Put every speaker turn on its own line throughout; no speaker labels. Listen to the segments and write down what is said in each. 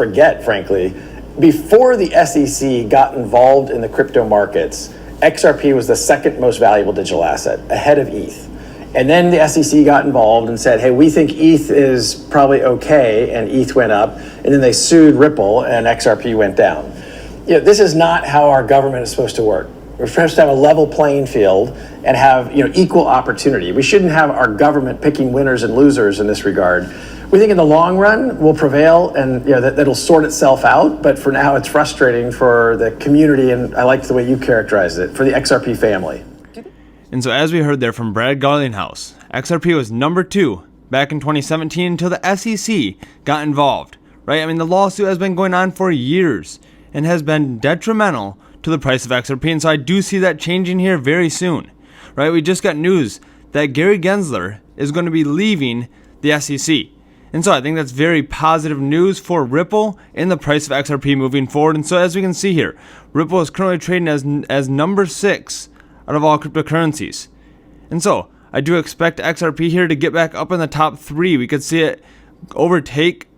forget, frankly, before the SEC got involved in the crypto markets, XRP was the second most valuable digital asset, ahead of ETH. And then the SEC got involved and said, hey, we think ETH is probably okay, and ETH went up. And then they sued Ripple, and XRP went down. This is not how our government is supposed to work. We're supposed to have a level playing field and have equal opportunity. We shouldn't have our government picking winners and losers in this regard. We think in the long run we'll prevail, and that'll sort itself out. But for now, it's frustrating for the community, and I like the way you characterized it, for the XRP family.
And so as we heard there from Brad Garlinghouse, XRP was number 2 back in 2017 until the SEC got involved, right? I mean, the lawsuit has been going on for years and has been detrimental to the price of XRP. And so I do see that changing here very soon, right? We just got news that Gary Gensler is going to be leaving the SEC. And so I think that's very positive news for Ripple and the price of XRP moving forward. And so as we can see here, Ripple is currently trading as number 6 out of all cryptocurrencies. And so I do expect XRP here to get back up in the top 3. We could see it overtake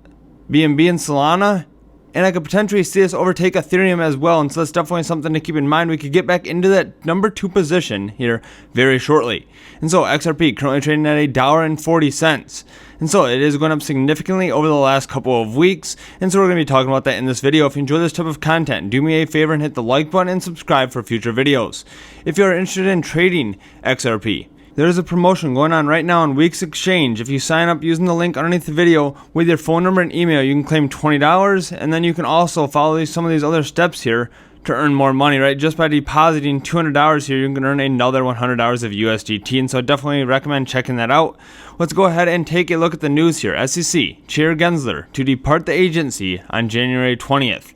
BNB and Solana, and I could potentially see us overtake Ethereum as well. And so that's definitely something to keep in mind. We could get back into that number 2 position here very shortly. And so XRP currently trading at $1.40. And so it is going up significantly over the last couple of weeks. And so we're going to be talking about that in this video. If you enjoy this type of content, do me a favor and hit the like button and subscribe for future videos. If you are interested in trading XRP, there is a promotion going on right now on Margex Exchange. If you sign up using the link underneath the video with your phone number and email, you can claim $20, and then you can also follow some of these other steps here to earn more money, right? Just by depositing $200 here, you can earn another $100 of USDT, and so I definitely recommend checking that out. Let's go ahead and take a look at the news here. SEC, Chair Gensler to depart the agency on January 20th.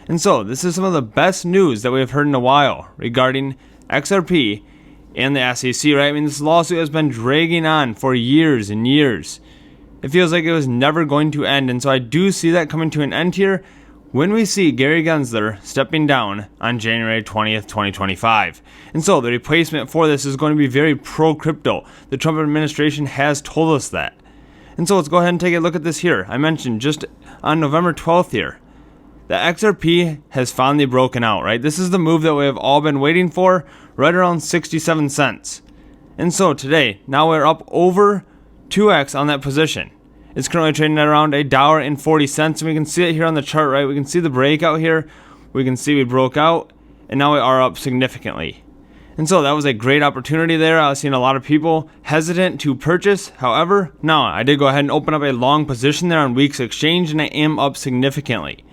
And so this is some of the best news that we have heard in a while regarding XRP and the SEC, right? I mean, this lawsuit has been dragging on for years and years. It feels like it was never going to end, and so I do see that coming to an end here when we see Gary Gensler stepping down on January 20th, 2025. And so the replacement for this is going to be very pro-crypto. The Trump administration has told us that. And so let's go ahead and take a look at this here. I mentioned just on November 12th here, the XRP has finally broken out, right? This is the move that we have all been waiting for, right around 67 cents. And so today, now we're up over 2x on that position. It's currently trading at around $1.40, and we can see it here on the chart, right? We can see the breakout here. We can see we broke out, and now we are up significantly. And so that was a great opportunity there. I was seeing a lot of people hesitant to purchase. However, now I did go ahead and open up a long position there on Margex Exchange, and I am up significantly.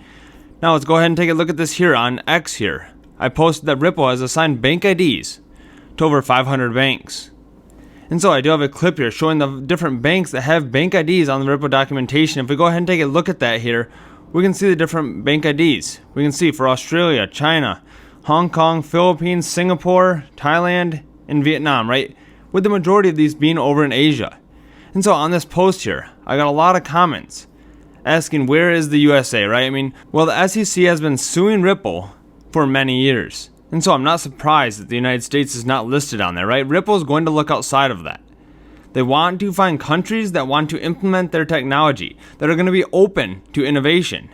Now let's go ahead and take a look at this here on X here. I posted that Ripple has assigned bank IDs to over 500 banks. And so I do have a clip here showing the different banks that have bank IDs on the Ripple documentation. If we go ahead and take a look at that here, we can see the different bank IDs. We can see for Australia, China, Hong Kong, Philippines, Singapore, Thailand, and Vietnam, right? With the majority of these being over in Asia. And so on this post here, I got a lot of comments asking where is the USA, right? I mean, well, the SEC has been suing Ripple for many years. And so I'm not surprised that the United States is not listed on there, right? Ripple is going to look outside of that. They want to find countries that want to implement their technology, that are going to be open to innovation.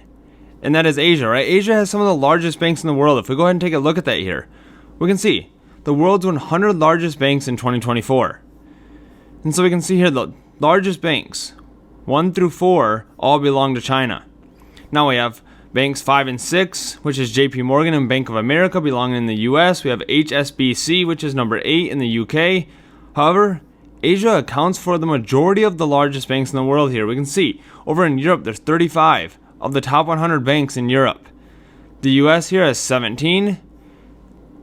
And that is Asia, right? Asia has some of the largest banks in the world. If we go ahead and take a look at that here, we can see the world's 100 largest banks in 2024. And so we can see here the largest banks, 1 through 4, all belong to China. Now we have banks 5 and 6, which is JP Morgan and Bank of America, belonging in the US. We have HSBC, which is number 8 in the UK. However, Asia accounts for the majority of the largest banks in the world here. We can see over in Europe, there's 35 of the top 100 banks in Europe. The US here has 17.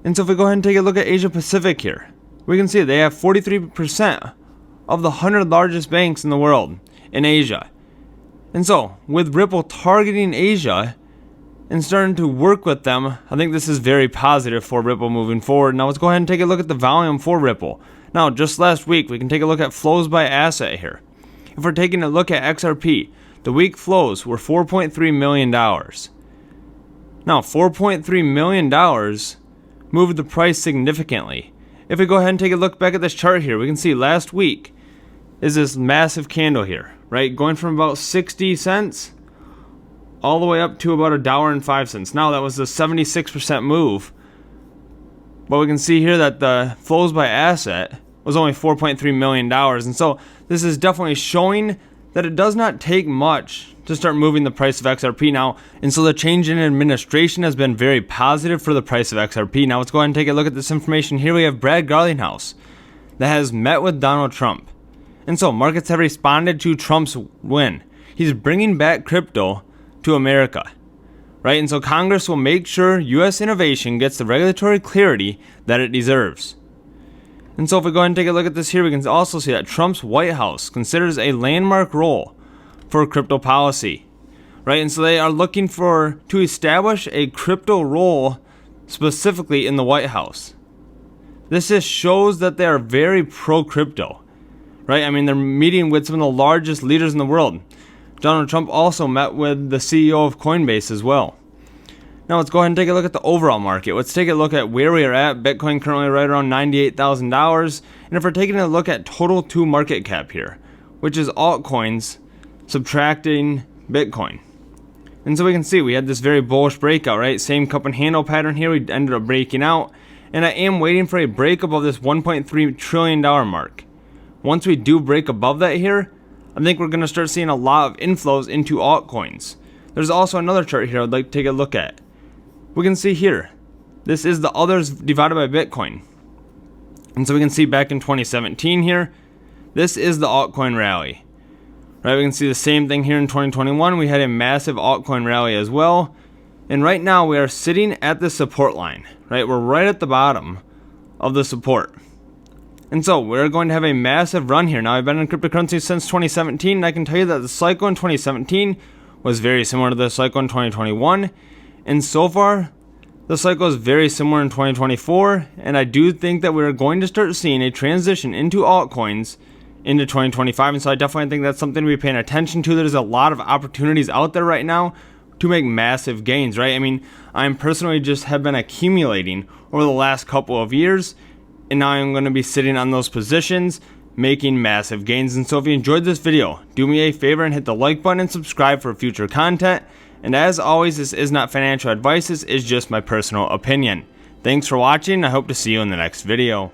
And so if we go ahead and take a look at Asia Pacific here, we can see they have 43% of the 100 largest banks in the world in Asia. And so, with Ripple targeting Asia and starting to work with them, I think this is very positive for Ripple moving forward. Now let's go ahead and take a look at the volume for Ripple. Now, just last week, we can take a look at flows by asset here. If we're taking a look at XRP, the week flows were $4.3 million. Now, $4.3 million moved the price significantly. If we go ahead and take a look back at this chart here, we can see last week is this massive candle here, right? Going from about 60 cents all the way up to about $1.05. Now that was a 76% move, but we can see here that the flows by asset was only $4.3 million. And so this is definitely showing that it does not take much to start moving the price of XRP now. And so the change in administration has been very positive for the price of XRP. Now let's go ahead and take a look at this information. Here we have Brad Garlinghouse that has met with Donald Trump. And so markets have responded to Trump's win. He's bringing back crypto to America, right? And so Congress will make sure U.S. innovation gets the regulatory clarity that it deserves. And so if we go ahead and take a look at this here, we can also see that Trump's White House considers a landmark role for crypto policy, right? And so they are looking to establish a crypto role specifically in the White House. This just shows that they are very pro-crypto, right? I mean, they're meeting with some of the largest leaders in the world. Donald Trump also met with the CEO of Coinbase as well. Now let's go ahead and take a look at the overall market. Let's take a look at where we are at. Bitcoin currently right around $98,000. And if we're taking a look at total to market cap here, which is altcoins subtracting Bitcoin. And so we can see we had this very bullish breakout, right? Same cup and handle pattern here. We ended up breaking out. And I am waiting for a break above this $1.3 trillion mark. Once we do break above that here, I think we're going to start seeing a lot of inflows into altcoins. There's also another chart here I'd like to take a look at. We can see here, this is the others divided by Bitcoin. And so we can see back in 2017 here, this is the altcoin rally. Right, we can see the same thing here in 2021. We had a massive altcoin rally as well. And right now we are sitting at the support line, right? We're right at the bottom of the support. And so we're going to have a massive run here. Now I've been in cryptocurrency since 2017, and I can tell you that the cycle in 2017 was very similar to the cycle in 2021. And so far, the cycle is very similar in 2024. And I do think that we're going to start seeing a transition into altcoins into 2025. And so I definitely think that's something to be paying attention to. There's a lot of opportunities out there right now to make massive gains, right? I mean, I'm personally just have been accumulating over the last couple of years, and now I'm going to be sitting on those positions making massive gains. And so if you enjoyed this video, do me a favor and hit the like button and subscribe for future content. And as always, this is not financial advice, this is just my personal opinion. Thanks for watching, I hope to see you in the next video.